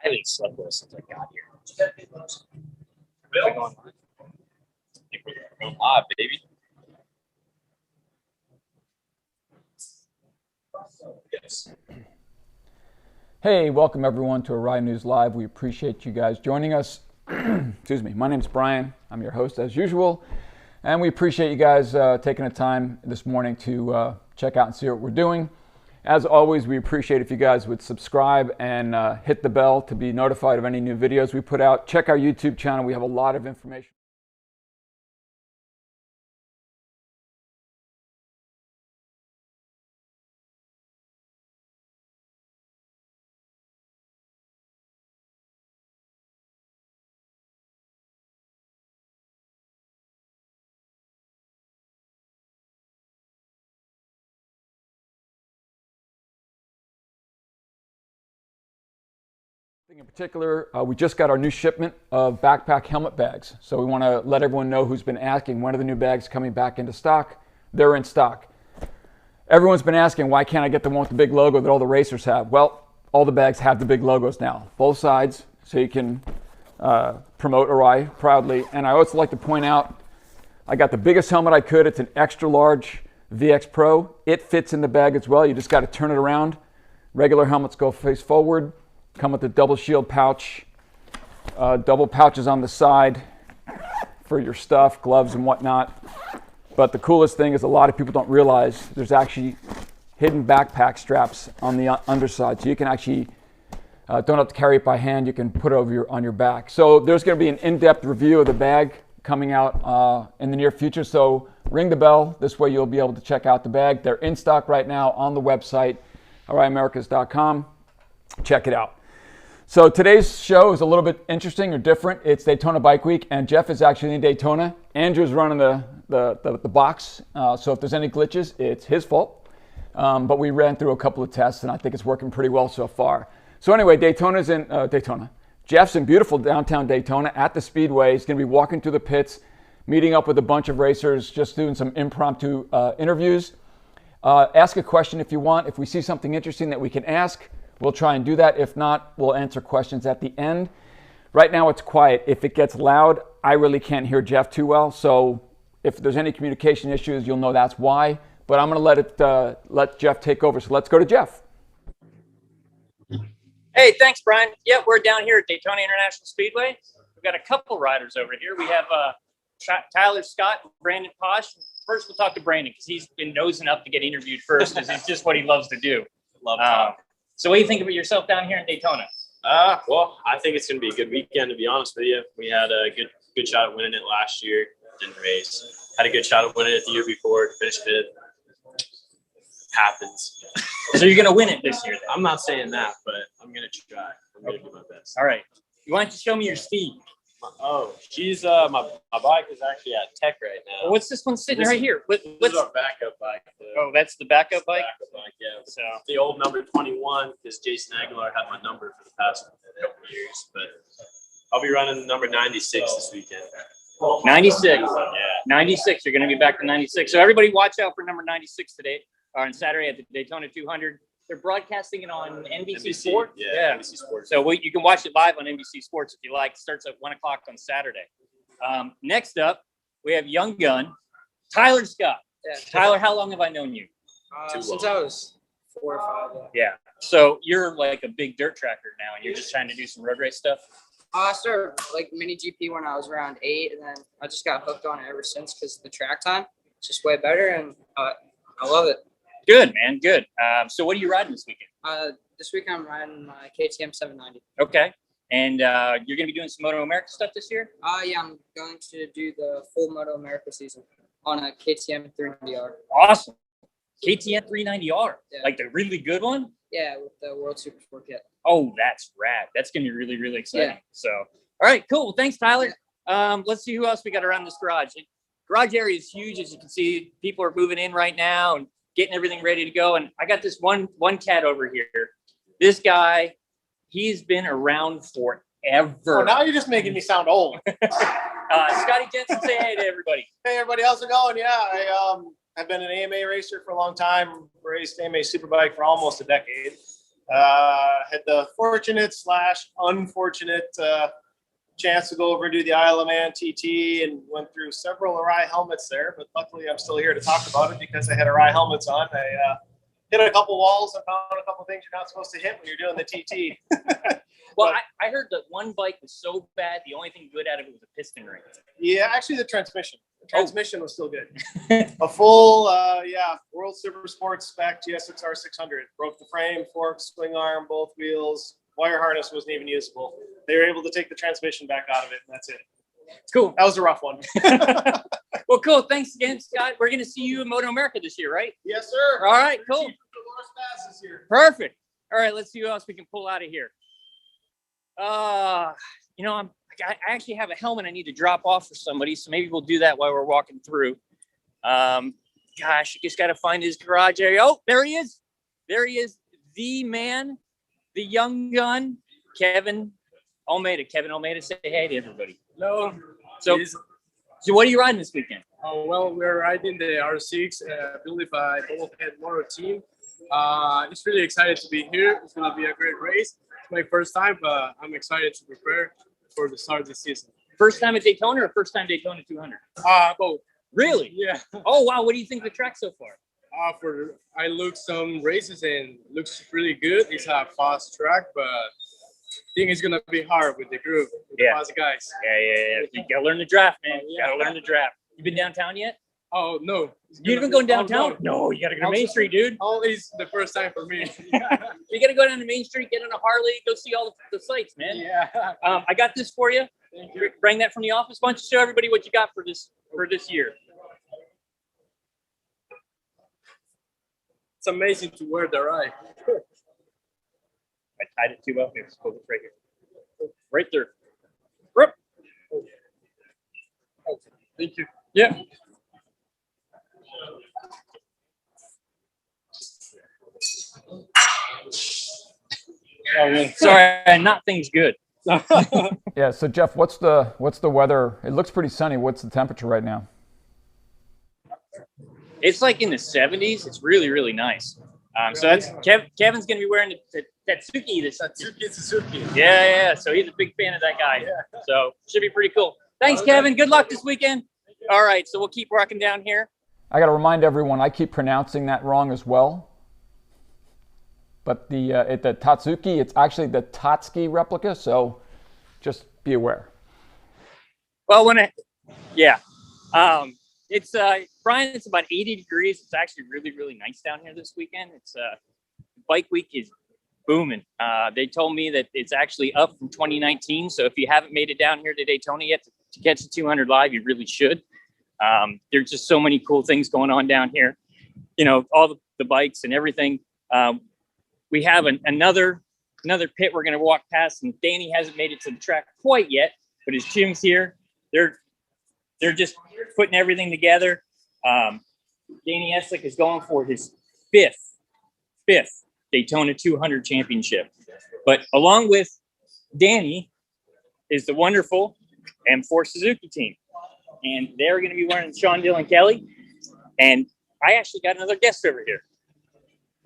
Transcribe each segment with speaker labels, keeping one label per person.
Speaker 1: haven't slept well since I got here. Bill? Going live, baby. Yes.
Speaker 2: Hey, welcome everyone to Arai News Live. We appreciate you guys joining us. Excuse me. My name's Brian. I'm your host as usual. And we appreciate you guys taking the time this morning to check out and see what we're doing. As always, we appreciate if you guys would subscribe and hit the bell to be notified of any new videos we put out. Check our YouTube channel. We have a lot of information. In particular, we just got our new shipment of backpack helmet bags. So we want to let everyone know who's been asking, when are the new bags coming back into stock? They're in stock. Everyone's been asking, why can't I get the one with the big logo that all the racers have? Well, all the bags have the big logos now, both sides, so you can promote Arai proudly. And I also like to point out, I got the biggest helmet I could. It's an extra large VX Pro. It fits in the bag as well. You just got to turn it around. Regular helmets go face forward. Come with a double shield pouch, double pouches on the side for your stuff, gloves and whatnot. But the coolest thing is a lot of people don't realize there's actually hidden backpack straps on the underside. So you can actually, don't have to carry it by hand, you can put it over on your back. So there's gonna be an in-depth review of the bag coming out in the near future. So ring the bell, this way you'll be able to check out the bag. They're in stock right now on the website, ariamericas.com. Check it out. So today's show is a little bit interesting or different. It's Daytona Bike Week, and Jeff is actually in Daytona. Andrew's running the box, so if there's any glitches, it's his fault. But we ran through a couple of tests, and I think it's working pretty well so far. So anyway, Daytona's in Daytona. Jeff's in beautiful downtown Daytona at the Speedway. He's going to be walking through the pits, meeting up with a bunch of racers, just doing some impromptu interviews. Ask a question if you want. If we see something interesting that we can ask, we'll try and do that. If not, we'll answer questions at the end. Right now it's quiet. If it gets loud, I really can't hear Jeff too well. So if there's any communication issues, you'll know that's why. But I'm going to let Jeff take over. So let's go to Jeff.
Speaker 1: Hey, thanks, Brian. Yeah, we're down here at Daytona International Speedway. We've got a couple riders over here. We have Tyler Scott and Brandon Posh. First, we'll talk to Brandon because he's been nosing up to get interviewed first because it's just what he loves to do.
Speaker 3: Love talk.
Speaker 1: So what do you think about yourself down here in Daytona?
Speaker 3: Well, I think it's going to be a good weekend, to be honest with you. We had a good shot at winning it last year. Didn't race. Had a good shot at winning it the year before. Finished fifth. Happens.
Speaker 1: So you're going to win it this year then?
Speaker 3: I'm not saying that, but I'm going to try. I'm going to do my best.
Speaker 1: All right. Why don't you show me your speed?
Speaker 3: She's my bike is actually at tech right now.
Speaker 1: Well, what's this one sitting right here?
Speaker 3: This is our backup bike.
Speaker 1: That's the backup bike?
Speaker 3: Backup bike, yeah.
Speaker 1: So
Speaker 3: the old number 21, because Jason Aguilar had my number for the past couple of years. But I'll be running number 96 this weekend.
Speaker 1: 96.
Speaker 3: Yeah.
Speaker 1: 96. You're going to be back to 96. So everybody watch out for number 96 today, or on Saturday at the Daytona 200. They're broadcasting it on NBC Sports.
Speaker 3: Yeah, NBC Sports.
Speaker 1: So you can watch it live on NBC Sports if you like. It starts at 1 o'clock on Saturday. Next up, we have young gun, Tyler Scott.
Speaker 4: Yeah.
Speaker 1: Tyler, how long have I known you?
Speaker 4: Since I was 4 or 5.
Speaker 1: Yeah. So you're like a big dirt tracker now, and you're just trying to do some road race stuff?
Speaker 4: I started like mini GP when I was around 8, and then I just got hooked on it ever since because the track time is just way better, and I love it.
Speaker 1: Good, man. Good. So what are you riding this weekend?
Speaker 4: This week I'm riding my KTM 790.
Speaker 1: Okay. And you're going to be doing some Moto America stuff this year?
Speaker 4: Yeah, I'm going to do the full Moto America season on a KTM 390R.
Speaker 1: Awesome. KTM 390R?
Speaker 4: Yeah.
Speaker 1: Like the really good one?
Speaker 4: Yeah, with the World Super Sport kit.
Speaker 1: Oh, that's rad. That's going to be really, really exciting.
Speaker 4: Yeah.
Speaker 1: So, all right, cool. Well, thanks, Tyler. Let's see who else we got around this garage. Garage area is huge, as you can see. People are moving in right now and getting everything ready to go. And I got this one cat over here. This guy, he's been around forever.
Speaker 5: Oh, now you're just making me sound old.
Speaker 1: Scotty Jensen, say hey to everybody.
Speaker 5: Hey, everybody, how's it going? Yeah, I've been an AMA racer for a long time. Raced AMA Superbike for almost a decade. Had the fortunate / unfortunate chance to go over and do the Isle of Man TT and went through several Arai helmets there. But luckily, I'm still here to talk about it because I had Arai helmets on. I hit a couple walls and found a couple things you're not supposed to hit when you're doing the TT.
Speaker 1: Well, I heard that one bike was so bad, the only thing good out of it was a piston ring.
Speaker 5: Yeah, actually, the transmission. The transmission was still good. A full, World Super Sports spec GSXR 600. Broke the frame, fork, swing arm, both wheels. Wire harness wasn't even usable. They were able to take the transmission back out of it, and that's it.
Speaker 1: Cool.
Speaker 5: That was a rough one.
Speaker 1: Well, cool. Thanks again, Scott. We're going to see you in Moto America this year, right?
Speaker 5: Yes, sir.
Speaker 1: All right, cool.
Speaker 5: This year.
Speaker 1: Perfect. All right, let's see who else we can pull out of here. I actually have a helmet I need to drop off for somebody, so maybe we'll do that while we're walking through. Gosh, you just got to find his garage area. Oh, there he is. There he is. The man, the young gun, Kevin Almeida. Kevin Almeida, say hey to everybody.
Speaker 6: Hello.
Speaker 1: So what are you riding this weekend?
Speaker 6: Well, we're riding the R6 built by Bubblehead Motor Team. It's really excited to be here. It's going to be a great race. It's my first time, but I'm excited to prepare for the start of the season.
Speaker 1: First time at Daytona or first time Daytona 200?
Speaker 6: Both.
Speaker 1: Really?
Speaker 6: Yeah.
Speaker 1: Oh, wow. What do you think of the track so far?
Speaker 6: I looked some races and looks really good. It's a fast track, but I think it's gonna be hard with the group, with the fast guys.
Speaker 1: Yeah. You gotta learn the draft, man. You gotta learn the draft. You been downtown yet?
Speaker 6: Oh no.
Speaker 1: You haven't gone downtown? No, you gotta go to Main Street, dude.
Speaker 6: Always the first time for me.
Speaker 1: You gotta go down to Main Street, get on a Harley, go see all the sights, man.
Speaker 6: Yeah.
Speaker 1: I got this for you.
Speaker 6: Thank you.
Speaker 1: Bring that from the office. Why don't you show everybody what you got for this year?
Speaker 6: It's amazing to wear the Arai.
Speaker 1: I tied it too well. Maybe it's right here. Right there. Rip.
Speaker 6: Oh, thank you.
Speaker 1: Yeah. Sorry, nothing's good.
Speaker 2: Yeah. So Jeff, what's the weather? It looks pretty sunny. What's the temperature right now?
Speaker 1: It's like in the 70s. It's really, really nice. So that's Kevin's going to be wearing the Tatsuki.
Speaker 5: Tatsuki Suzuki.
Speaker 1: Yeah. So he's a big fan of that guy. Yeah. So should be pretty cool. Thanks, Kevin. Good luck this weekend. All right. So we'll keep rocking down here.
Speaker 2: I got to remind everyone, I keep pronouncing that wrong as well. But the Tatsuki, it's actually the Tatsuki replica. So just be aware.
Speaker 1: Well, it's Brian. It's about 80 degrees. It's actually really, really nice down here this weekend. It's bike week is booming. They told me that it's actually up from 2019. So if you haven't made it down here to Daytona yet to catch the 200 live, you really should. There's just so many cool things going on down here. You know, all the bikes and everything. We have another pit we're going to walk past, and Danny hasn't made it to the track quite yet, but his gym's here. They're just putting everything together. Danny Eslick is going for his fifth Daytona 200 championship. But along with Danny is the wonderful M4 Suzuki team. And they're going to be wearing Sean Dillon Kelly. And I actually got another guest over here.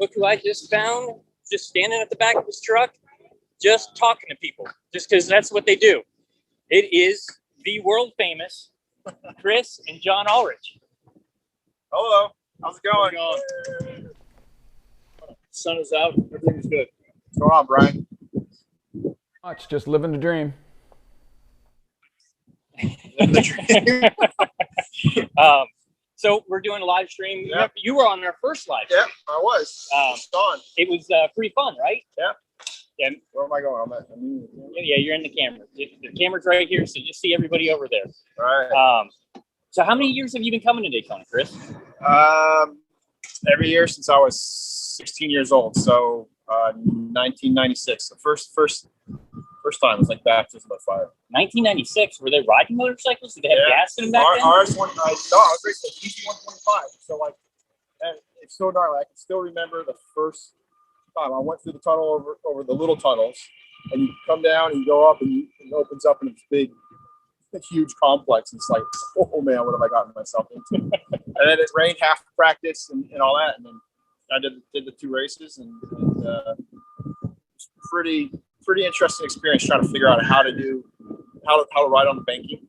Speaker 1: Look who I just found, just standing at the back of his truck, just talking to people, just because that's what they do. It is the world famous Chris and John Ulrich.
Speaker 7: Hello. How's it going?
Speaker 6: Sun is out. Everything's good.
Speaker 7: What's going on, Brian?
Speaker 2: Much, just living the dream.
Speaker 1: So we're doing a live stream.
Speaker 7: Yeah.
Speaker 1: You were on our first live stream.
Speaker 7: Yeah, I was. Gone.
Speaker 1: It was pretty fun, right?
Speaker 7: Yeah.
Speaker 1: Yeah.
Speaker 7: Where am I going?
Speaker 1: Yeah, you're in the camera. The camera's right here, so just see everybody over there.
Speaker 7: All right.
Speaker 1: So how many years have you been coming to Daytona, Chris?
Speaker 7: Every year since I was 16 years old. So 1996. The first time was like baptism of fire.
Speaker 1: 1996. Were they riding motorcycles? Did they have gas in them back then?
Speaker 7: Ours I was racing a DC 125. So like, it's so gnarly. I can still remember the first time I went through the tunnel over the little tunnels, and you come down and you go up, and it opens up in this big, huge complex. And it's like, oh man, what have I gotten myself into? And then it rained half practice and all that, and then I did the two races, and pretty interesting experience trying to figure out how to ride on the banking.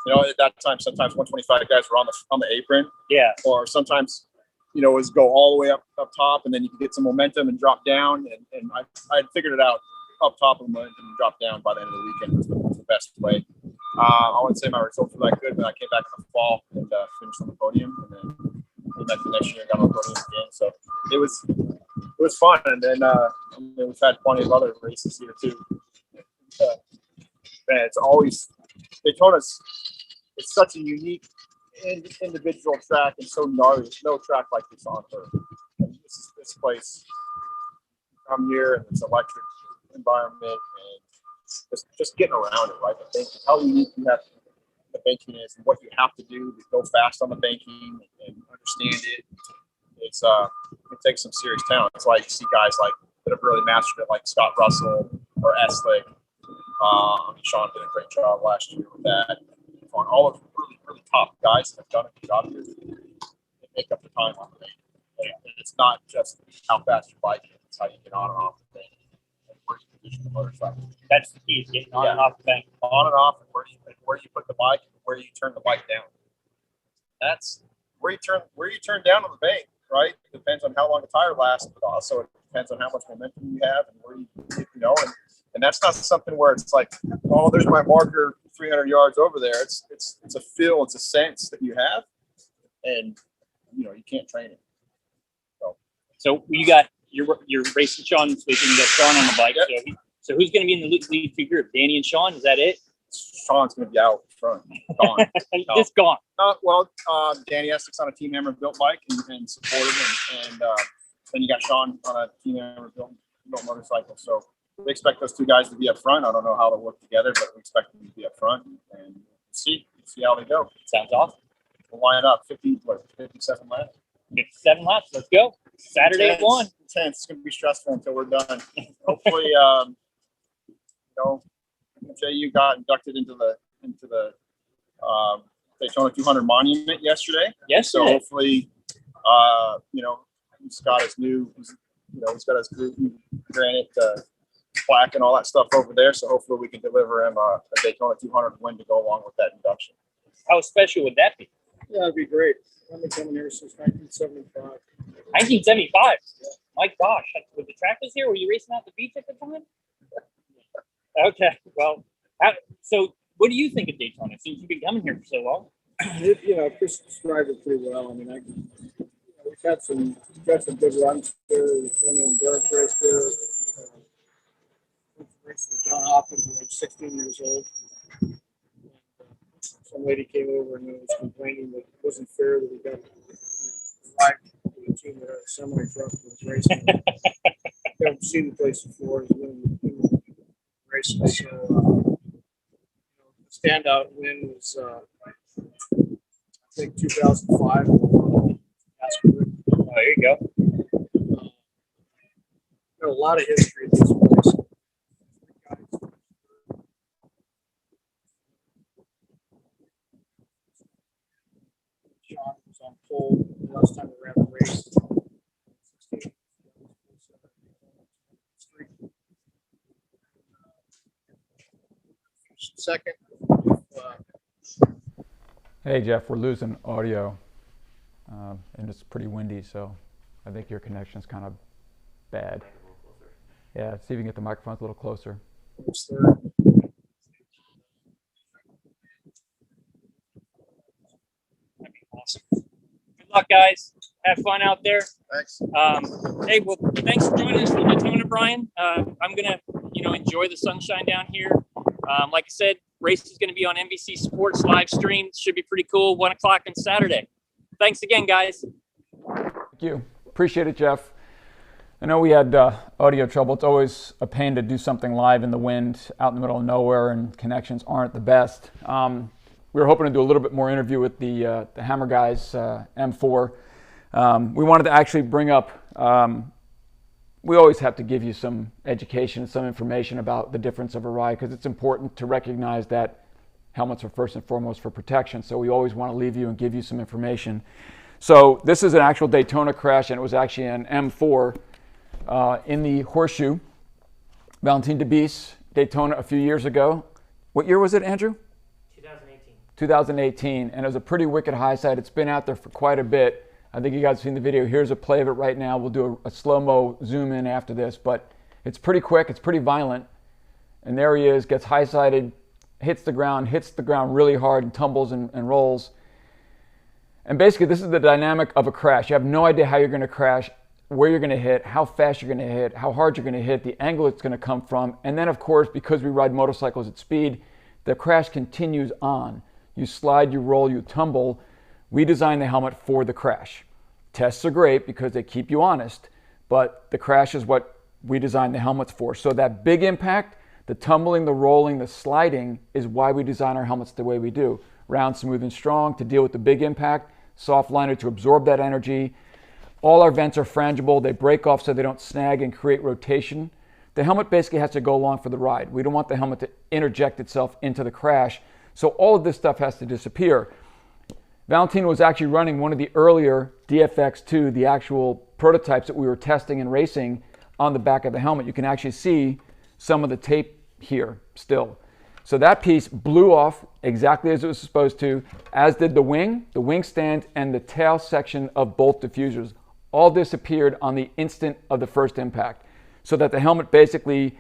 Speaker 7: You know, at that time, sometimes 125 guys were on the apron.
Speaker 1: Yeah.
Speaker 7: Or sometimes, you know, was go all the way up top, and then you could get some momentum and drop down. And I had figured it out up top of the momentum and drop down by the end of the weekend was the best way. I wouldn't say my results were that good, but I came back in the fall and finished on the podium, and then came back the next year and got on the podium again. So it was fun, and then I mean, we've had plenty of other races here too. And it's always Daytona's. It's such a unique individual track and so gnarly. There's no track like this on Earth. This place. I'm here and it's electric environment and just getting around it, right? The banking, how unique you have the banking is and what you have to do to go fast on the banking and understand it. It takes some serious talent. It's like you see guys like that have really mastered it, like Scott Russell or Eslick. Sean did a great job last year with that. On all of the really top guys that have done a good job here, they make up the time on the bank. And it's not just how fast you bike, it's how you get on and off the bank and where you position the motorcycle.
Speaker 1: That's the key, is getting on and off the bank.
Speaker 7: On and off, and where you put the bike and where you turn the bike down. That's where you turn down on the bank, right? It depends on how long the tire lasts, but also it depends on how much momentum you have and where you know. And that's not something where it's like, oh, there's my marker 300 yards over there. It's a feel, it's a sense that you have, and you know you can't train it.
Speaker 1: So you're racing Sean this weekend. You got Sean on the bike. Yep. So who's going to be in the lead two group? Danny and Sean. Is that it?
Speaker 7: Sean's going to be out front. Gone.
Speaker 1: Just gone.
Speaker 7: Danny Essex on a Team Hammer built bike and supported him, and then you got Sean on a Team Hammer built motorcycle. So we expect those two guys to be up front. I don't know how they'll work together, but we expect them to be up front and see how they go.
Speaker 1: Sounds awesome.
Speaker 7: We'll line up 57 laps.
Speaker 1: 57 laps. Let's go. Saturday at 1.
Speaker 7: Intense. It's going to be stressful until we're done. Hopefully, you know, JU got inducted into the Daytona 200 monument yesterday.
Speaker 1: Yes.
Speaker 7: So hopefully, you know, he's got his new, he's got his granite plaque and all that stuff over there. So hopefully we can deliver him a Daytona 200 win to go along with that induction.
Speaker 1: How special would that be?
Speaker 6: Yeah, that'd be great. I've been coming here since 1975.
Speaker 1: 1975? Yeah. My gosh. When the track was here, were you racing out the beach at the time? Okay. Well, so what do you think of Daytona since you've been coming here for so long?
Speaker 6: Chris described it pretty well. I mean, we've had some good runs there. We've won an endurance race there. Racing with John Hopkins when he was 16 years old. Some lady came over and was complaining that it wasn't fair that we got a ride to a team that had a semi truck that was racing. I haven't seen the place before. It's been racing. So, the standout win was, I think, 2005.
Speaker 1: Oh, there you go.
Speaker 6: Got a lot of history in this place. John was on pole the last time we ran the race. Second.
Speaker 2: Hey Jeff, we're losing audio, and it's pretty windy, so I think your connection's kind of bad. Yeah, see if you can get the microphones a little closer.
Speaker 1: Awesome. Good luck, guys. Have fun out there.
Speaker 7: Thanks.
Speaker 1: Hey, well, thanks for joining us in Daytona, Brian. I'm gonna, enjoy the sunshine down here. Like I said, race is gonna be on NBC Sports live stream. Should be pretty cool. 1 o'clock on Saturday. Thanks again, guys.
Speaker 2: Thank you. Appreciate it, Jeff. I know we had audio trouble. It's always a pain to do something live in the wind, out in the middle of nowhere, and connections aren't the best. We were hoping to do a little bit more interview with the Hammer guys, M4. We wanted to actually bring up, we always have to give you some education, some information about the difference of Arai, because it's important to recognize that helmets are first and foremost for protection. So we always want to leave you and give you some information. So this is an actual Daytona crash, and it was actually an M4 in the horseshoe. Valentin DeBeese, Daytona a few years ago. What year was it, Andrew?
Speaker 1: 2018.
Speaker 2: 2018, and it was a pretty wicked high side. It's been out there for quite a bit. I think you guys have seen the video. Here's a play of it right now. We'll do a slow-mo zoom in after this, but it's pretty quick. It's pretty violent. And there he is, gets high-sided, hits the ground really hard and tumbles and rolls. And basically, this is the dynamic of a crash. You have no idea how you're going to crash, where you're going to hit, how fast you're going to hit, how hard you're going to hit, the angle it's going to come from. And then, of course, because we ride motorcycles at speed, the crash continues on. You slide, you roll, you tumble. We designed the helmet for the crash. Tests are great because they keep you honest, but the crash is what we designed the helmets for. So that big impact, the tumbling, the rolling, the sliding is why we design our helmets the way we do. Round, smooth, and strong to deal with the big impact, soft liner to absorb that energy. All our vents are frangible. They break off so they don't snag and create rotation. The helmet basically has to go along for the ride. We don't want the helmet to interject itself into the crash. So all of this stuff has to disappear. Valentin was actually running one of the earlier DFX2, the actual prototypes that we were testing and racing on the back of the helmet. You can actually see some of the tape here still. So that piece blew off exactly as it was supposed to, as did the wing stand, and the tail section of both diffusers. All disappeared on the instant of the first impact, so that the helmet basically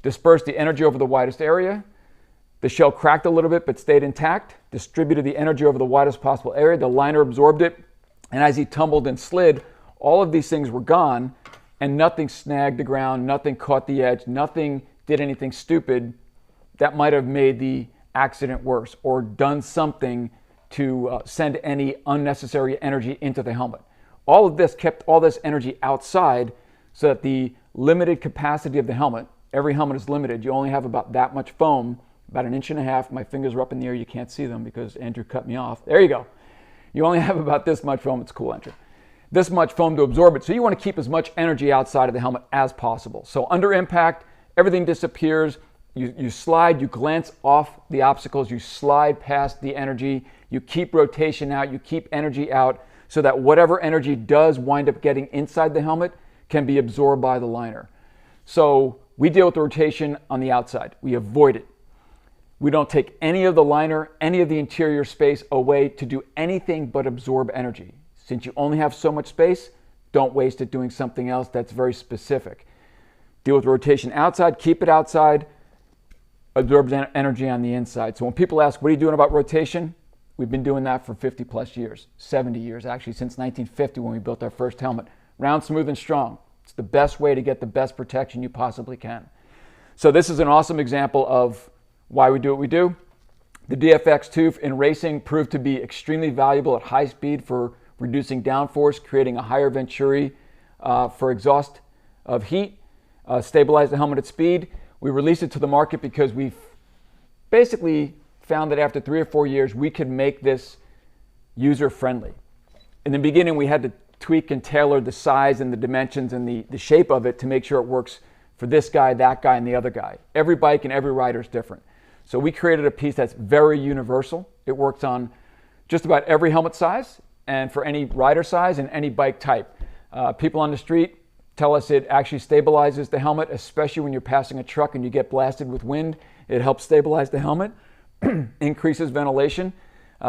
Speaker 2: dispersed the energy over the widest area. The shell cracked a little bit but stayed intact, distributed the energy over the widest possible area. The liner absorbed it, and as he tumbled and slid, all of these things were gone, and nothing snagged the ground, nothing caught the edge, nothing did anything stupid that might have made the accident worse or done something to send any unnecessary energy into the helmet. All of this kept all this energy outside so that the limited capacity of the helmet, every helmet is limited, you only have about that much foam, about 1.5 inches. My fingers are up in the air, you can't see them because Andrew cut me off. There you go. You only have about this much foam. It's cool, Andrew. This much foam to absorb it. So you want to keep as much energy outside of the helmet as possible. So under impact, everything disappears. You slide, you glance off the obstacles, you slide past the energy, you keep rotation out, you keep energy out so that whatever energy does wind up getting inside the helmet can be absorbed by the liner. So we deal with the rotation on the outside. We avoid it. We don't take any of the liner, any of the interior space away to do anything but absorb energy. Since you only have so much space, don't waste it doing something else that's very specific. Deal with rotation outside, keep it outside, absorbs energy on the inside. So when people ask, what are you doing about rotation? We've been doing that for 50 plus years, 70 years actually, since 1950 when we built our first helmet. Round, smooth, and strong. It's the best way to get the best protection you possibly can. So this is an awesome example of why we do what we do. The DFX2 in racing proved to be extremely valuable at high speed for reducing downforce, creating a higher venturi for exhaust of heat, stabilize the helmet at speed. We released it to the market because we basically found that after 3 or 4 years, we could make this user-friendly. In the beginning, we had to tweak and tailor the size and the dimensions and the shape of it to make sure it works for this guy, that guy, and the other guy. Every bike and every rider is different. So we created a piece that's very universal. It works on just about every helmet size and for any rider size and any bike type. People on the street tell us it actually stabilizes the helmet, especially when you're passing a truck and you get blasted with wind. It helps stabilize the helmet, increases ventilation.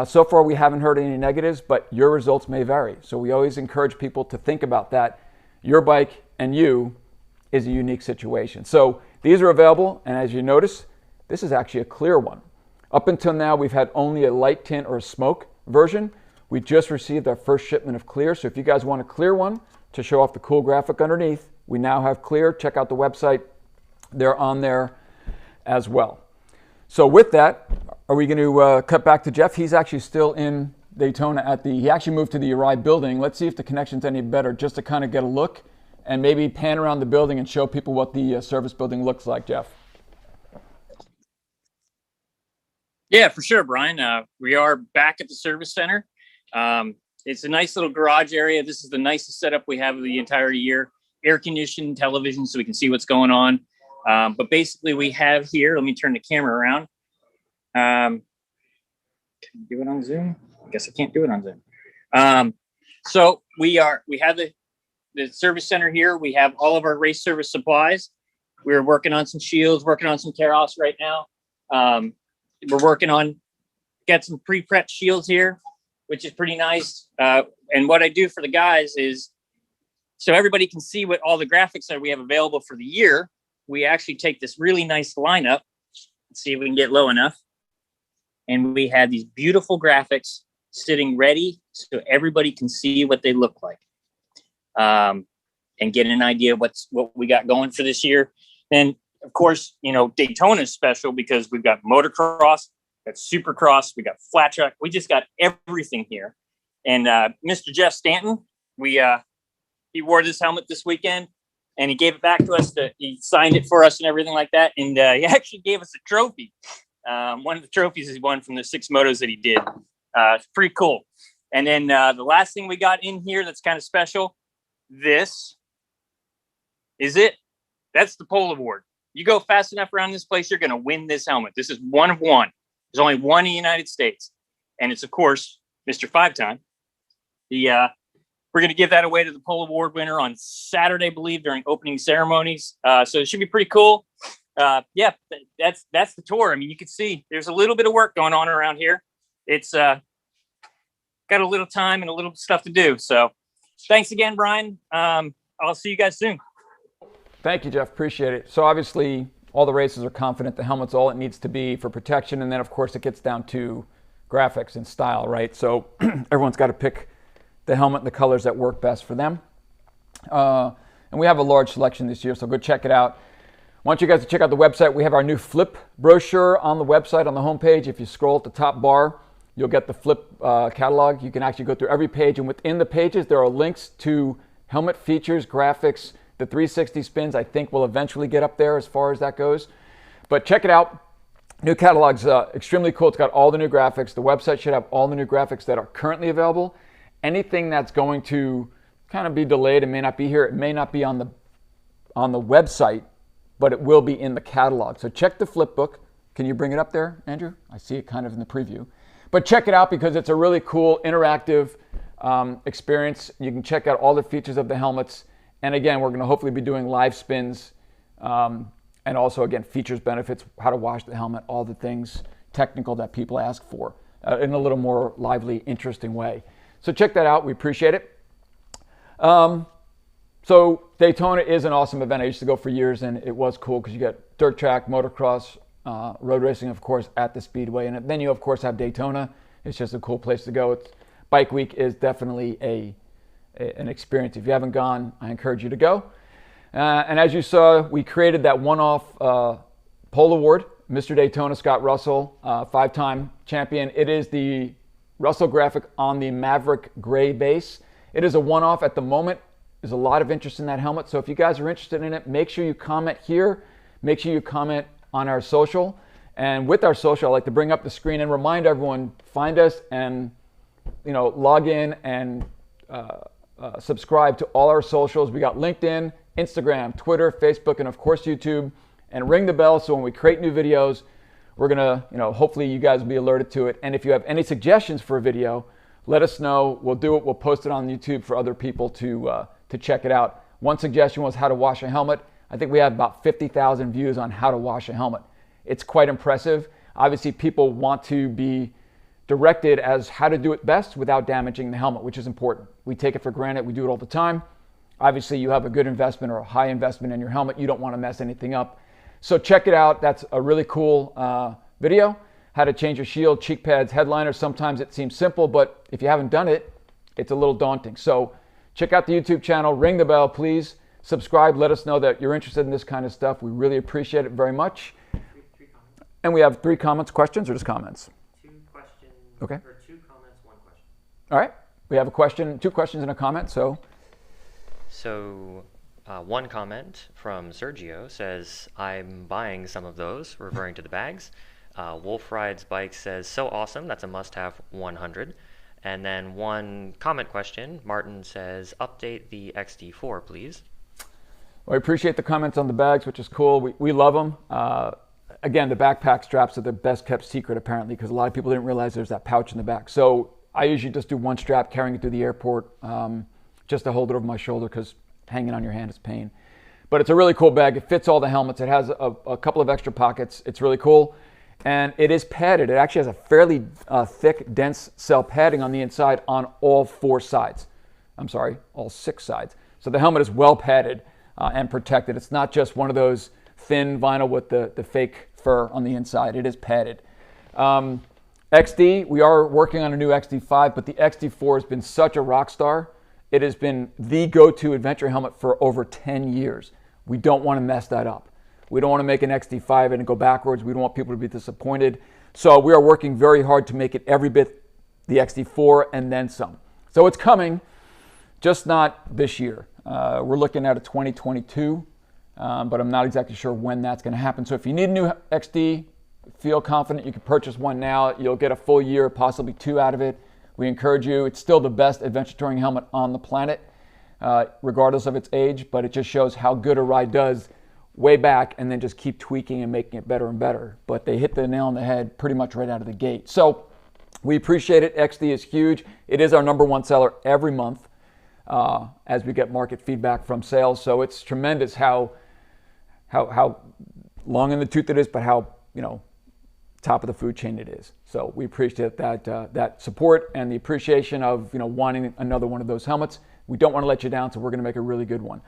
Speaker 2: So far, we haven't heard any negatives, but your results may vary. So we always encourage people to think about that. Your bike and you is a unique situation. So these are available, and as you notice, this is actually a clear one. Up until now, we've had only a light tint or a smoke version. We just received our first shipment of clear, so if you guys want a clear one, to show off the cool graphic underneath, we now have clear. Check out the website. They're on there as well. So with that, are we going to cut back to Jeff? He's actually still in Daytona he actually moved to the Arai building. Let's see if the connection's any better, just to kind of get a look and maybe pan around the building and show people what the service building looks like, Jeff.
Speaker 1: Yeah, for sure, Brian. We are back at the service center. It's a nice little garage area. This is the nicest setup we have of the entire year. Air conditioned, television, so we can see what's going on. But basically we have here, let me turn the camera around. Can I do it on Zoom? I guess I can't do it on Zoom. So we have the service center here. We have all of our race service supplies. We're working on some shields, working on some tear-offs right now. We're working on, got some pre-prepped shields here, which is pretty nice. And what I do for the guys is, so everybody can see what all the graphics that we have available for the year. We actually take this really nice lineup. Let's see if we can get low enough. And we have these beautiful graphics sitting ready so everybody can see what they look like. And get an idea of what we got going for this year. And of course, you know, Daytona is special because we've got motocross, got supercross, we got flat track. We just got everything here. And Mr. Jeff Stanton, he wore this helmet this weekend and he gave it back to us. He signed it for us and everything like that. And he actually gave us a trophy. One of the trophies he won from the 6 motos that he did. It's pretty cool. And then the last thing we got in here that's kind of special, this is it. That's the pole award. You go fast enough around this place, you're going to win this helmet. This is one of one. There's only one in the United States. And it's, of course, Mr. 5-time. We're going to give that away to the pole award winner on Saturday, I believe, during opening ceremonies. So it should be pretty cool. Yeah, that's the tour. I mean, you can see there's a little bit of work going on around here. It's got a little time and a little stuff to do. So thanks again, Brian. I'll see you guys soon.
Speaker 2: Thank you, Jeff. Appreciate it. So obviously, all the races are confident the helmet's all it needs to be for protection. And then, of course, it gets down to graphics and style, right? So everyone's got to pick the helmet and the colors that work best for them. And we have a large selection this year, so go check it out. I want you guys to check out the website. We have our new flip brochure on the website on the homepage. If you scroll at the top bar, you'll get the flip catalog. You can actually go through every page, and within the pages, there are links to helmet features, graphics. The 360 spins, I think, will eventually get up there as far as that goes. But check it out. New catalog's extremely cool. It's got all the new graphics. The website should have all the new graphics that are currently available. Anything that's going to kind of be delayed and may not be here, it may not be on the website, but it will be in the catalog. So check the flip book. Can you bring it up there, Andrew? I see it kind of in the preview. But check it out because it's a really cool, interactive experience. You can check out all the features of the helmets. And again, we're going to hopefully be doing live spins and also, again, features, benefits, how to wash the helmet, all the things technical that people ask for in a little more lively, interesting way. So check that out. We appreciate it. So Daytona is an awesome event. I used to go for years, and it was cool because you get dirt track, motocross, road racing, of course, at the Speedway. And then you, of course, have Daytona. It's just a cool place to go. Bike Week is definitely an experience. If you haven't gone, I encourage you to go. And as you saw, we created that one-off pole award. Mr. Daytona, Scott Russell, 5-time champion. It is the Russell graphic on the Maverick gray base. It is a one-off at the moment. There's a lot of interest in that helmet. So if you guys are interested in it, make sure you comment here. Make sure you comment on our social. And with our social, I'd like to bring up the screen and remind everyone, find us and log in and subscribe to all our socials. We got LinkedIn, Instagram, Twitter, Facebook, and of course YouTube. And ring the bell so when we create new videos, we're gonna, hopefully you guys will be alerted to it. And if you have any suggestions for a video, let us know. We'll do it. We'll post it on YouTube for other people to check it out. One suggestion was how to wash a helmet. I think we have about 50,000 views on how to wash a helmet. It's quite impressive. Obviously, people want to be directed as how to do it best without damaging the helmet, which is important. We take it for granted. We do it all the time. Obviously, you have a good investment or a high investment in your helmet. You don't want to mess anything up. So check it out. That's a really cool video. How to change your shield, cheek pads, headliner. Sometimes it seems simple, but if you haven't done it, it's a little daunting. So check out the YouTube channel. Ring the bell, please. Subscribe. Let us know that you're interested in this kind of stuff. We really appreciate it very much.
Speaker 8: Three comments.
Speaker 2: And we have 3 comments, questions, or just comments?
Speaker 8: 2 questions.
Speaker 2: Okay.
Speaker 8: Or 2 comments, 1 question.
Speaker 2: All right. We have a question, 2 questions and a comment. So
Speaker 8: one comment from Sergio says, I'm buying some of those, referring to the bags. Wolf Rides Bike says, so awesome. That's a must-have 100. And then one comment question, Martin says, update the XD4, please.
Speaker 2: Well, I appreciate the comments on the bags, which is cool. We love them. Again, the backpack straps are the best kept secret, apparently, because a lot of people didn't realize there's that pouch in the back. So I usually just do one strap, carrying it through the airport, just to hold it over my shoulder, because hanging on your hand is pain. But it's a really cool bag. It fits all the helmets. It has a couple of extra pockets. It's really cool. And it is padded. It actually has a fairly thick, dense cell padding on the inside on all 4 sides. I'm sorry, all 6 sides. So the helmet is well padded and protected. It's not just one of those thin vinyl with the fake fur on the inside. It is padded. XD, we are working on a new XD5, but the XD4 has been such a rock star. It has been the go-to adventure helmet for over 10 years. We don't want to mess that up. We don't want to make an XD5 and go backwards. We don't want people to be disappointed. So we are working very hard to make it every bit the XD4 and then some. So it's coming, just not this year. We're looking at a 2022, but I'm not exactly sure when that's going to happen. So if you need a new XD, feel confident you can purchase one now. You'll get a full year, possibly 2 out of it. We encourage you. It's still the best adventure touring helmet on the planet, regardless of its age, but it just shows how good Arai does way back and then just keep tweaking and making it better and better. But they hit the nail on the head pretty much right out of the gate. So we appreciate it. XD is huge. It is our #1 seller every month as we get market feedback from sales. So it's tremendous how long in the tooth it is, but how, top of the food chain it is. So we appreciate that support and the appreciation of wanting another one of those helmets. We don't want to let you down, so we're going to make a really good one.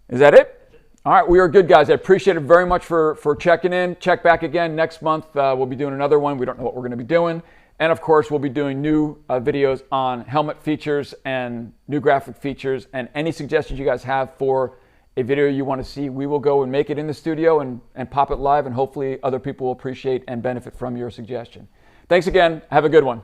Speaker 2: Is that it? All right, we are good, guys. I appreciate it very much for checking in. Check back again next month. We'll be doing another one. We don't know what we're going to be doing. And of course, we'll be doing new videos on helmet features and new graphic features, and any suggestions you guys have for a video you want to see, we will go and make it in the studio and pop it live, and hopefully other people will appreciate and benefit from your suggestion. Thanks again. Have a good one.